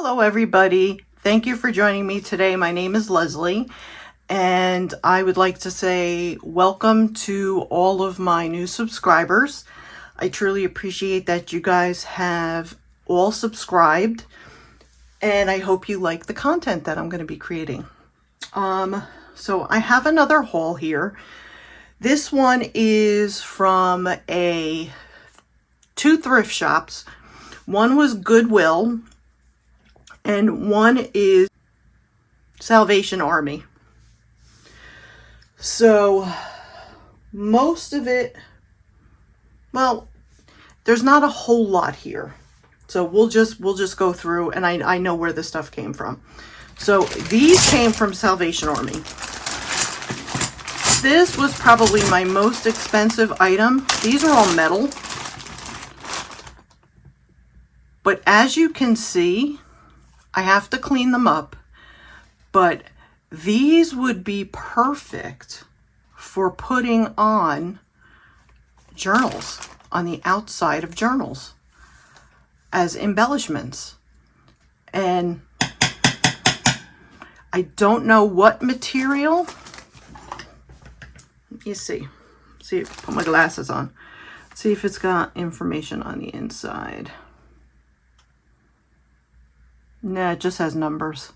Hello everybody. Thank you for joining me today. My name is Leslie and I would like to say welcome to all of my new subscribers. I truly appreciate that you guys have all subscribed and I hope you like the content that I'm going to be creating. So I have another haul here. This one is from two thrift shops. One was Goodwill and one is Salvation Army. So most of it, well, there's not a whole lot here. So we'll just go through, and I know where the stuff came from. So these came from Salvation Army. This was probably my most expensive item. These are all metal. But as you can see, I have to clean them up, but these would be perfect for putting on journals, on the outside of journals as embellishments. And I don't know what material. Let me see. Put my glasses on. See if it's got information on the inside. Nah, it just has numbers.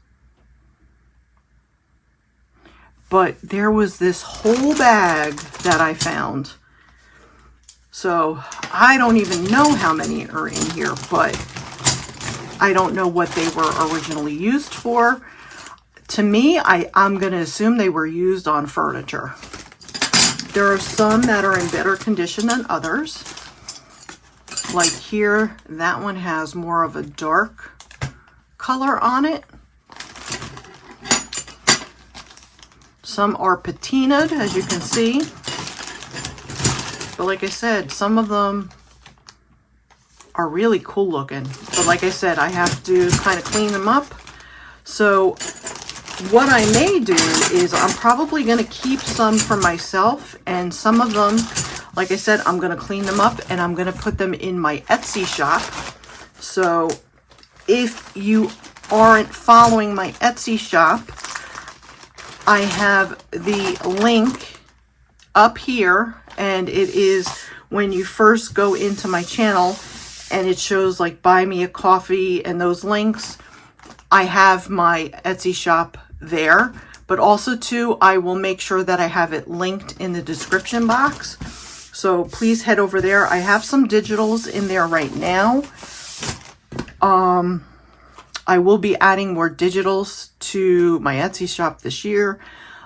But there was this whole bag that I found. So I don't even know how many are in here, but I don't know what they were originally used for. To me, I'm going to assume they were used on furniture. There are some that are in better condition than others. Like here, that one has more of a dark color on it. Some are patinaed, as you can see. But like I said, some of them are really cool looking. But like I said, I have to kind of clean them up. So what I may do is I'm probably going to keep some for myself, and some of them, like I said, I'm going to clean them up and I'm going to put them in my Etsy shop. So if you aren't following my Etsy shop, I have the link up here, and it is when you first go into my channel and it shows like buy me a coffee and those links. I have my Etsy shop there, but also too, I will make sure that I have it linked in the description box. So please head over there. I have some digitals in there right now. I will be adding more digitals to my Etsy shop this year.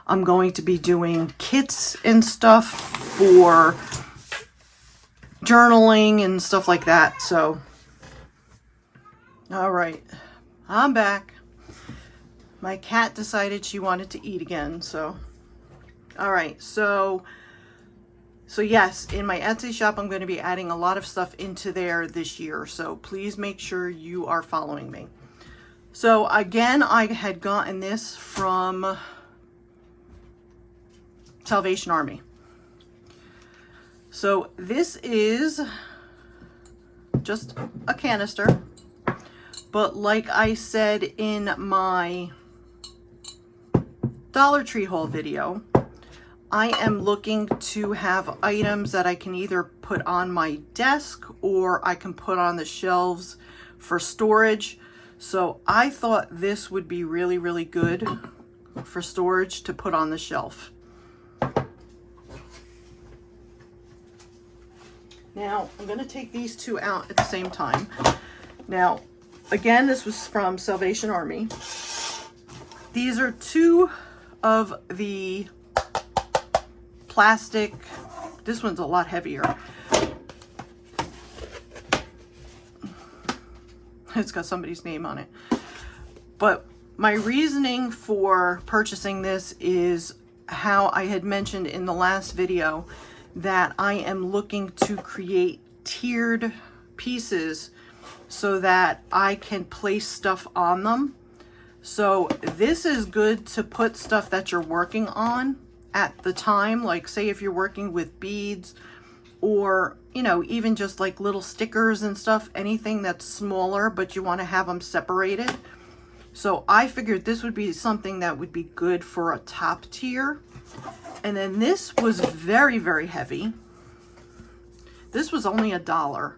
I'm going to be doing kits and stuff for journaling and stuff like that. So, all right, I'm back. My cat decided she wanted to eat again. So, all right. So yes, in my Etsy shop, I'm going to be adding a lot of stuff into there this year. So please make sure you are following me. So again, I had gotten this from Salvation Army. So this is just a canister, but like I said in my Dollar Tree haul video, I am looking to have items that I can either put on my desk or I can put on the shelves for storage. So I thought this would be really, really good for storage to put on the shelf. Now, I'm going to take these two out at the same time. Now, again, this was from Salvation Army. These are two of the plastic. This one's a lot heavier. It's got somebody's name on it. But my reasoning for purchasing this is how I had mentioned in the last video that I am looking to create tiered pieces so that I can place stuff on them. So this is good to put stuff that you're working on at the time. Like say if you're working with beads or, you know, even just like little stickers and stuff, anything that's smaller, but you want to have them separated. So I figured this would be something that would be good for a top tier. And then this was very, very heavy. This was only $1.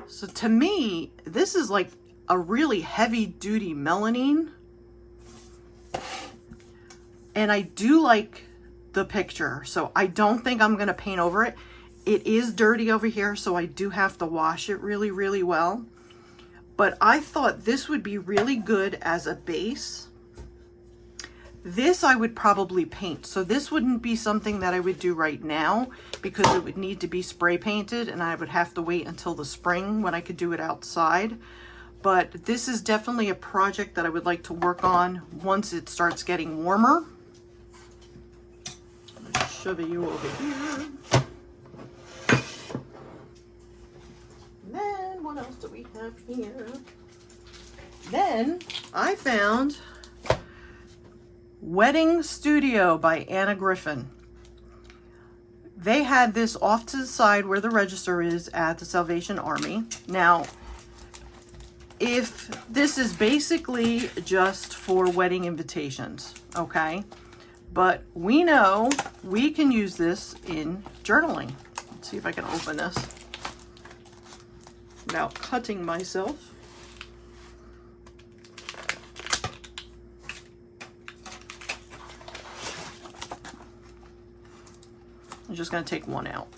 So to me, this is like a really heavy duty melamine. And I do like the picture, so I don't think I'm gonna paint over it. It is dirty over here, so I do have to wash it really, really well. But I thought this would be really good as a base. This I would probably paint, so this wouldn't be something that I would do right now because it would need to be spray painted and I would have to wait until the spring when I could do it outside. But this is definitely a project that I would like to work on once it starts getting warmer. Shove you over here. And then what else do we have here? Then I found Wedding Studio by Anna Griffin. They had this off to the side where the register is at the Salvation Army. Now, if this is basically just for wedding invitations, okay? But we know we can use this in journaling. Let's see if I can open this without cutting myself. I'm just going to take one out.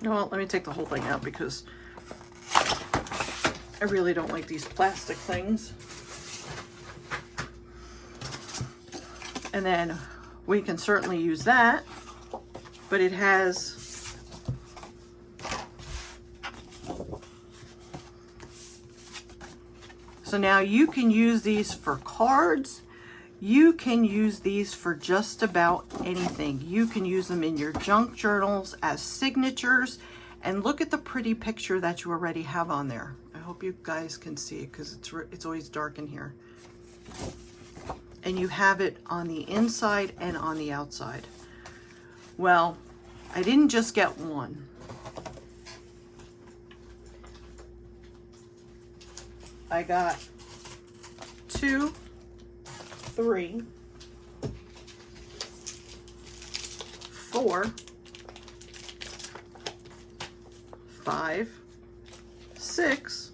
Well, let me take the whole thing out because I really don't like these plastic things. And then we can certainly use that, but it has so now you can use these for cards. You can use these for just about anything. You can use them in your junk journals as signatures, and look at the pretty picture that you already have on there. I hope you guys can see it because it's always dark in here. And you have it on the inside and on the outside. Well, I didn't just get one. I got 2, 3, 4, 5, 6,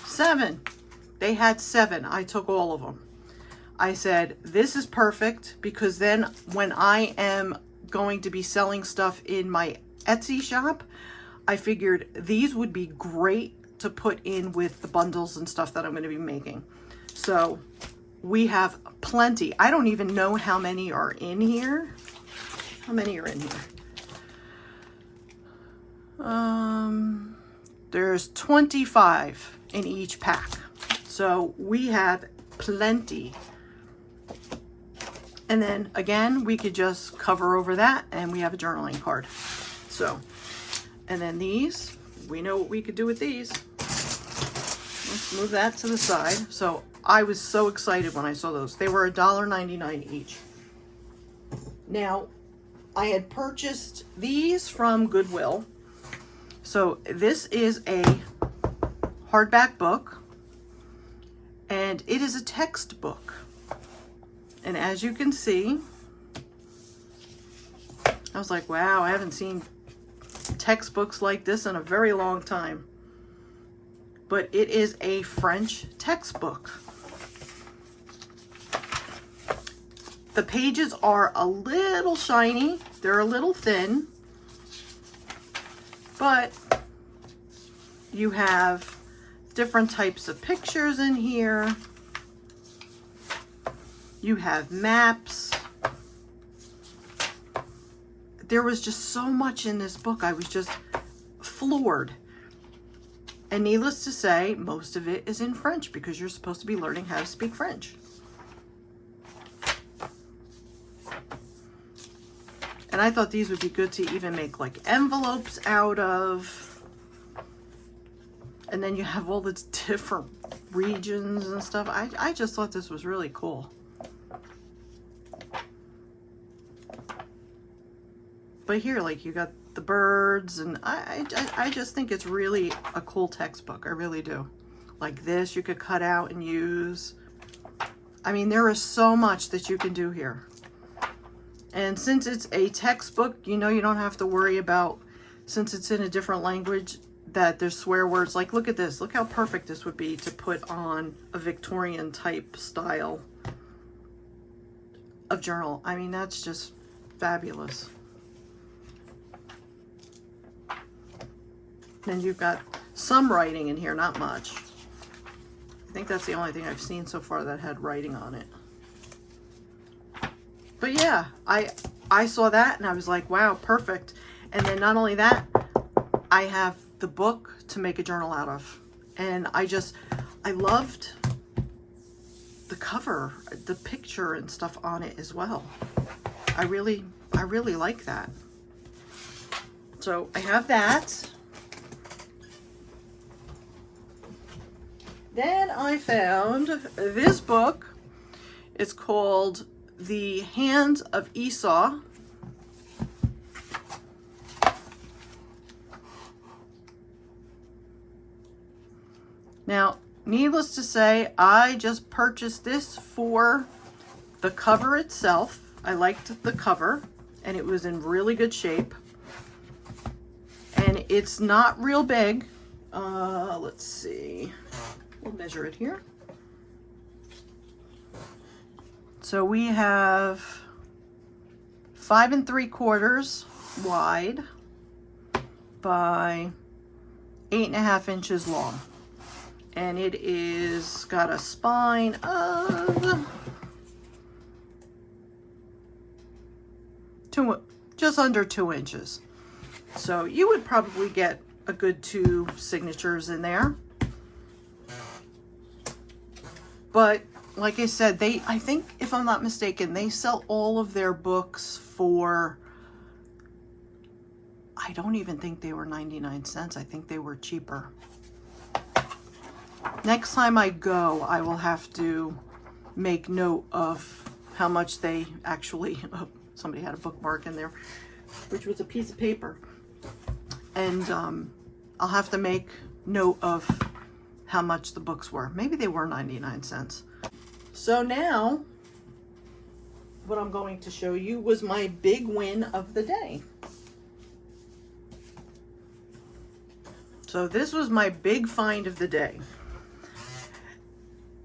7. They had 7. I took all of them. I said, this is perfect because then when I am going to be selling stuff in my Etsy shop, I figured these would be great to put in with the bundles and stuff that I'm going to be making. So we have plenty. I don't even know how many are in here. How many are in here? There's 25 in each pack. So we have plenty. And then again, we could just cover over that and we have a journaling card. So, and then these, we know what we could do with these. Let's move that to the side. So I was so excited when I saw those. They were $1.99 each. Now, I had purchased these from Goodwill. So this is a hardback book, and it is a textbook. And as you can see, I was like, wow, I haven't seen textbooks like this in a very long time. But it is a French textbook. The pages are a little shiny. They're a little thin. But you have different types of pictures in here. You have maps. There was just so much in this book. I was just floored. And needless to say, most of it is in French because you're supposed to be learning how to speak French. And I thought these would be good to even make like envelopes out of. And then you have all the different regions and stuff. I just thought this was really cool. But here, like, you got the birds, and I just think it's really a cool textbook. I really do. Like this, you could cut out and use. I mean, there is so much that you can do here. And since it's a textbook, you know, you don't have to worry about, since it's in a different language, that there's swear words. Like, look at this. Look how perfect this would be to put on a Victorian type style of journal. I mean, that's just fabulous. And you've got some writing in here, not much. I think that's the only thing I've seen so far that had writing on it. But yeah, I saw that and I was like, wow, perfect. And then not only that, I have the book to make a journal out of. And I loved the cover, the picture and stuff on it as well. I really like that. So I have that. Then I found this book. It's called The Hands of Esau. Now, needless to say, I just purchased this for the cover itself. I liked the cover, and it was in really good shape. And it's not real big. Let's see. We'll measure it here. So we have 5 3/4 wide by 8.5 inches long. And it is got a spine of just under 2 inches. So you would probably get a good 2 signatures in there. But like I said, I think, if I'm not mistaken, they sell all of their books for, I don't even think they were 99 cents. I think they were cheaper. Next time I go, I will have to make note of how much they actually, somebody had a bookmark in there, which was a piece of paper. And I'll have to make note of how much the books were. Maybe they were 99 cents. So now, what I'm going to show you was my big win of the day. So this was my big find of the day.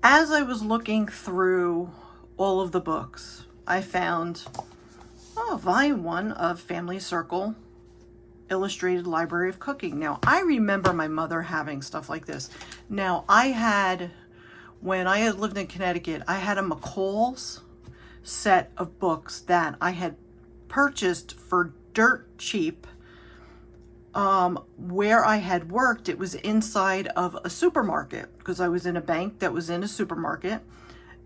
As I was looking through all of the books, I found volume 1 of Family Circle Illustrated Library of Cooking. Now, I remember my mother having stuff like this. Now, when I had lived in Connecticut, I had a McCall's set of books that I had purchased for dirt cheap. Where I had worked, it was inside of a supermarket, because I was in a bank that was in a supermarket.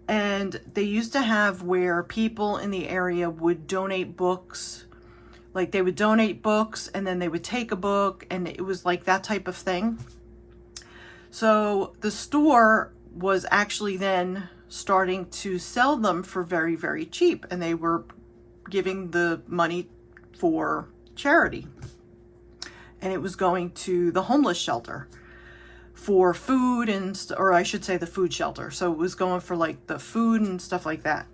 And they used to have where people in the area would donate books. Like, they would donate books and then they would take a book, and it was like that type of thing. So the store was actually then starting to sell them for very, very cheap, and they were giving the money for charity. And it was going to the homeless shelter for food, or I should say the food shelter. So it was going for like the food and stuff like that.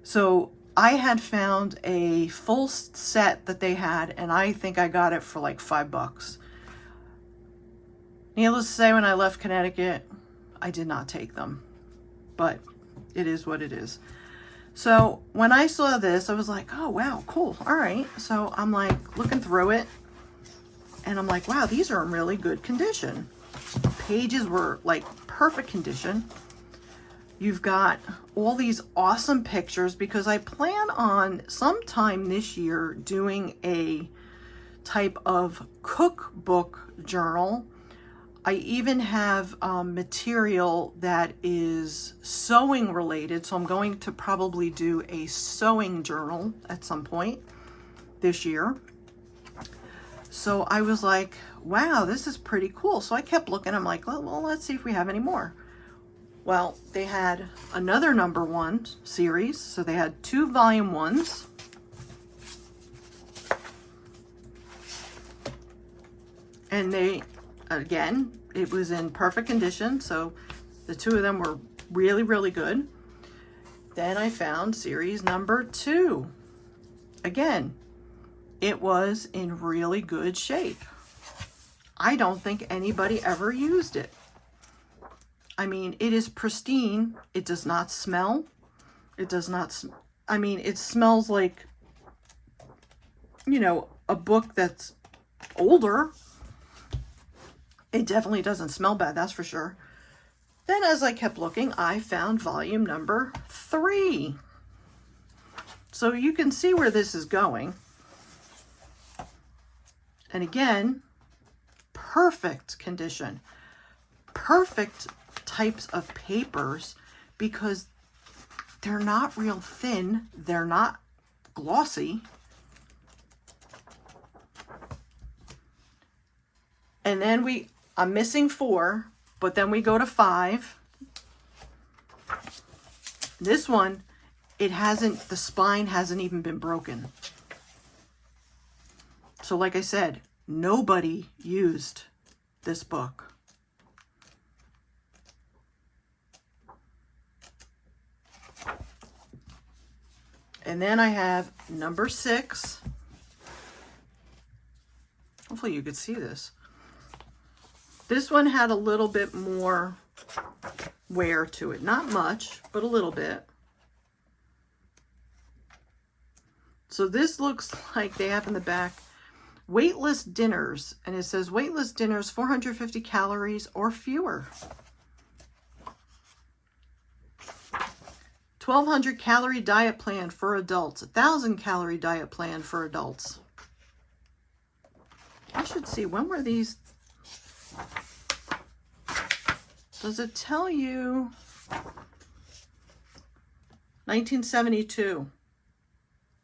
So I had found a full set that they had, and I think I got it for like $5. Needless to say, when I left Connecticut, I did not take them, but it is what it is. So when I saw this, I was like, oh, wow, cool. All right. So I'm like looking through it, and I'm like, wow, these are in really good condition. Pages were like perfect condition. You've got all these awesome pictures, because I plan on sometime this year doing a type of cookbook journal. I even have material that is sewing related, so I'm going to probably do a sewing journal at some point this year. So I was like, wow, this is pretty cool. So I kept looking. I'm like, well, let's see if we have any more. Well, they had another #1 series, so they had 2 volume 1s. And they, again, it was in perfect condition, so the 2 of them were really, really good. Then I found series #2. Again, it was in really good shape. I don't think anybody ever used it. I mean, it is pristine. It does not smell. It does not, I mean, it smells like, you know, a book that's older. It definitely doesn't smell bad, that's for sure. Then as I kept looking, I found volume #3. So you can see where this is going. And again, perfect condition. Perfect types of papers because they're not real thin. They're not glossy. And then I'm missing 4, but then we go to 5. This one, the spine hasn't even been broken. So like I said, nobody used this book. And then I have #6. Hopefully you could see this. This one had a little bit more wear to it. Not much, but a little bit. So this looks like they have in the back weightless dinners. And it says weightless dinners, 450 calories or fewer. 1,200 calorie diet plan for adults. 1,000 calorie diet plan for adults. I should see, when were these? Does it tell you? 1972.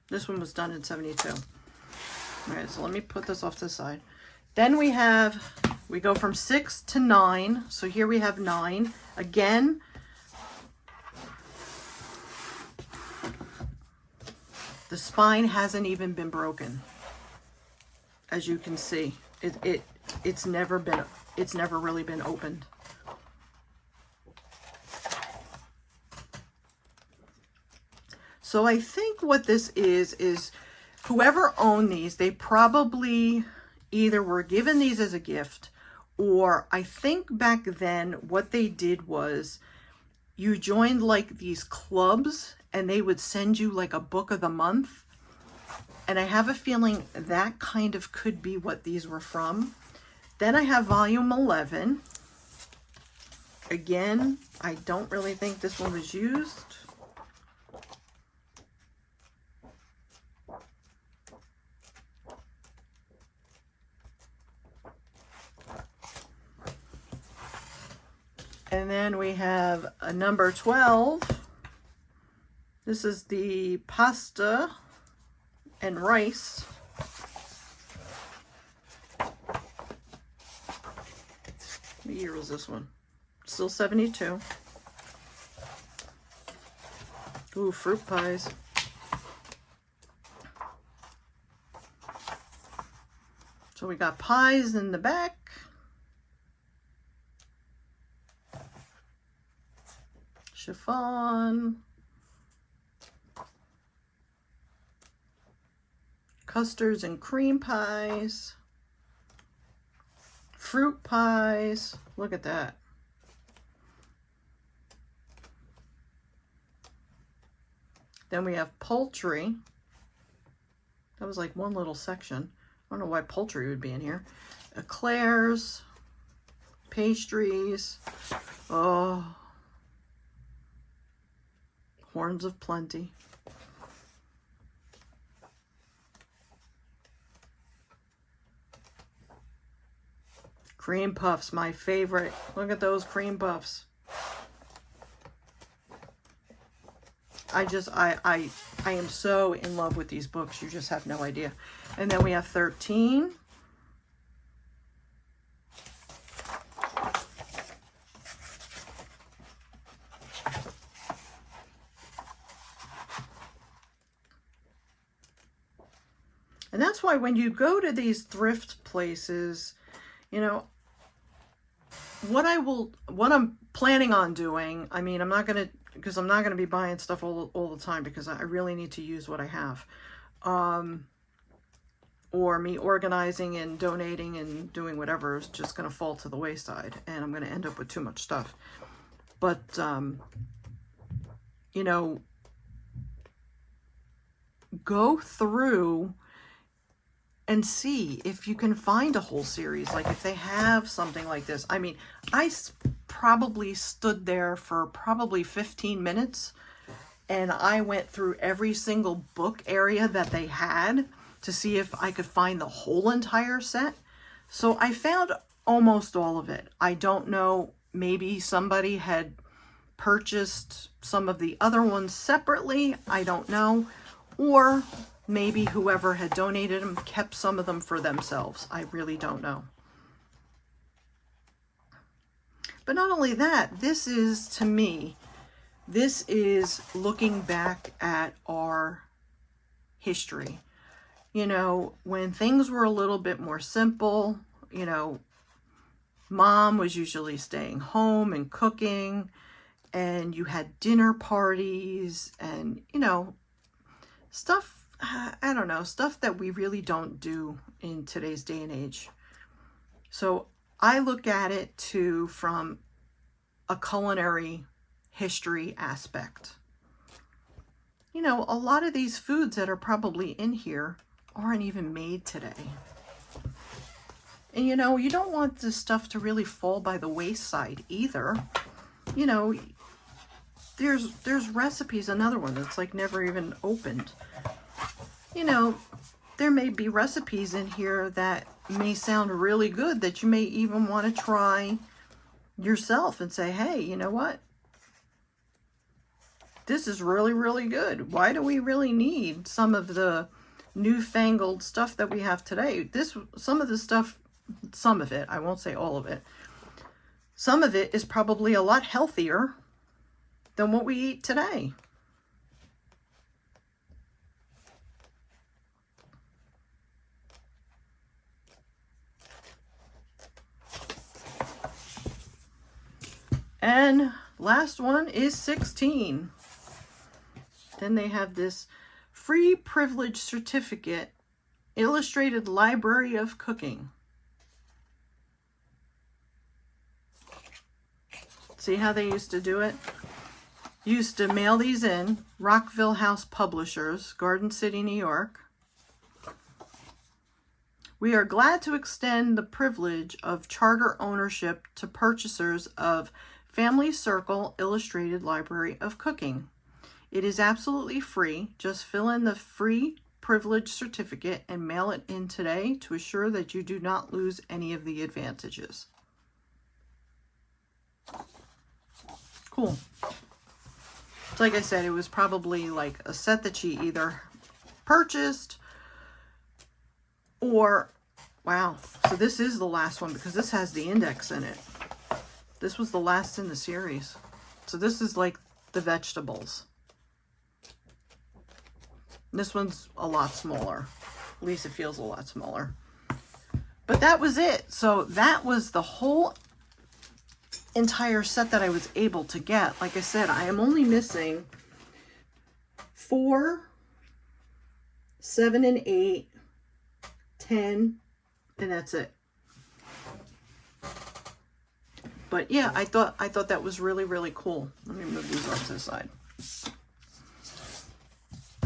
This one was done in 72. All right, so let me put this off to the side. Then we go from 6 to 9. So here we have 9. Again, the spine hasn't even been broken. As you can see, it's never really been opened. So I think what this is whoever owned these, they probably either were given these as a gift, or I think back then what they did was you joined like these clubs and they would send you like a book of the month. And I have a feeling that kind of could be what these were from. Then I have volume 11. Again, I don't really think this one was used. And then we have a #12. This is the pasta and rice. What year was this one? Still 72. Ooh, fruit pies. So we got pies in the back. Chiffon. Custards and cream pies. Fruit pies. Look at that. Then we have poultry. That was like one little section. I don't know why poultry would be in here. Eclairs. Pastries. Oh. Horns of plenty. Cream puffs, my favorite. Look at those cream puffs. I am so in love with these books. You just have no idea. And then we have 13. And that's why when you go to these thrift places, you know, what I'm planning on doing, I mean, I'm not going to be buying stuff all the time, because I really need to use what I have. Or me organizing and donating and doing whatever is just going to fall to the wayside, and I'm going to end up with too much stuff. But, you know, go through and see if you can find a whole series. Like if they have something like this. I mean, I probably stood there for probably 15 minutes, and I went through every single book area that they had to see if I could find the whole entire set. So I found almost all of it. I don't know, maybe somebody had purchased some of the other ones separately, I don't know. Or maybe whoever had donated them kept some of them for themselves. I really don't know. But not only that, this is, to me, this is looking back at our history. You know, when things were a little bit more simple, you know, mom was usually staying home and cooking, and you had dinner parties and, you know, stuff, I don't know, stuff that we really don't do in today's day and age. So I look at it too from a culinary history aspect. You know, a lot of these foods that are probably in here aren't even made today. And you know, you don't want this stuff to really fall by the wayside either. You know, there's recipes, another one that's like never even opened. You know, there may be recipes in here that may sound really good, that you may even want to try yourself and say, hey, you know what? This is really, really good. Why do we really need some of the newfangled stuff that we have today? Some of it, I won't say all of it, some of it is probably a lot healthier than what we eat today. And last one is 16. Then they have this free privilege certificate, illustrated library of cooking. See how they used to do it? Used to mail these in, Rockville House Publishers, Garden City, New York. We are glad to extend the privilege of charter ownership to purchasers of Family Circle Illustrated Library of Cooking. It is absolutely free. Just fill in the free privilege certificate and mail it in today to assure that you do not lose any of the advantages. Cool. So like I said, it was probably like a set that she either purchased or, wow, so this is the last one because this has the index in it. This was the last in the series. So this is like the vegetables. This one's a lot smaller. At least it feels a lot smaller. But that was it. So that was the whole entire set that I was able to get. Like I said, I am only missing 4, 7 and 8, 10, and that's it. But yeah, I thought that was really, really cool. Let me move these off to the side.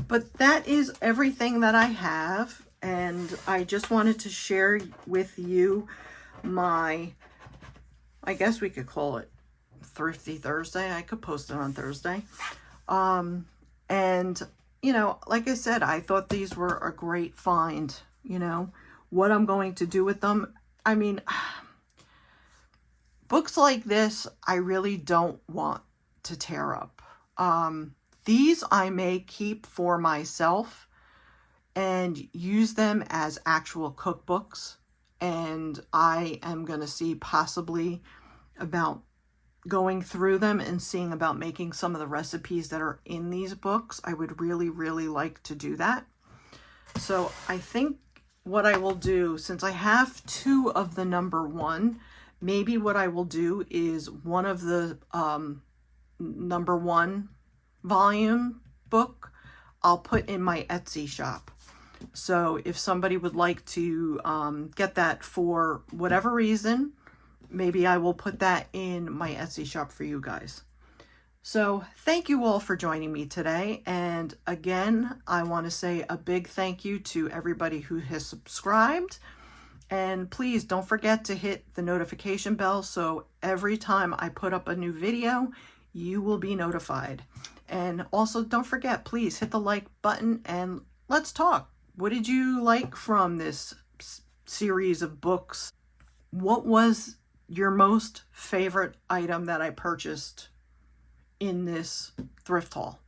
But that is everything that I have, and I just wanted to share with you my, I guess we could call it Thrifty Thursday. I could post it on Thursday. And, you know, like I said, I thought these were a great find. You know, what I'm going to do with them, I mean, books like this, I really don't want to tear up. These I may keep for myself and use them as actual cookbooks. And I am going to see possibly about going through them and seeing about making some of the recipes that are in these books. I would really, really like to do that. So I think what I will do, since I have 2 of the number 1, maybe what I will do is one of the number 1 volume book I'll put in my Etsy shop. So if somebody would like to get that for whatever reason, maybe I will put that in my Etsy shop for you guys. So thank you all for joining me today. And again, I want to say a big thank you to everybody who has subscribed. And please don't forget to hit the notification bell so every time I put up a new video, you will be notified. And also don't forget, please hit the like button and let's talk. What did you like from this series of books? What was your most favorite item that I purchased in this thrift haul?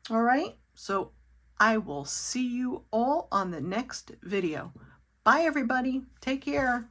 All right, so I will see you all on the next video. Bye everybody, take care.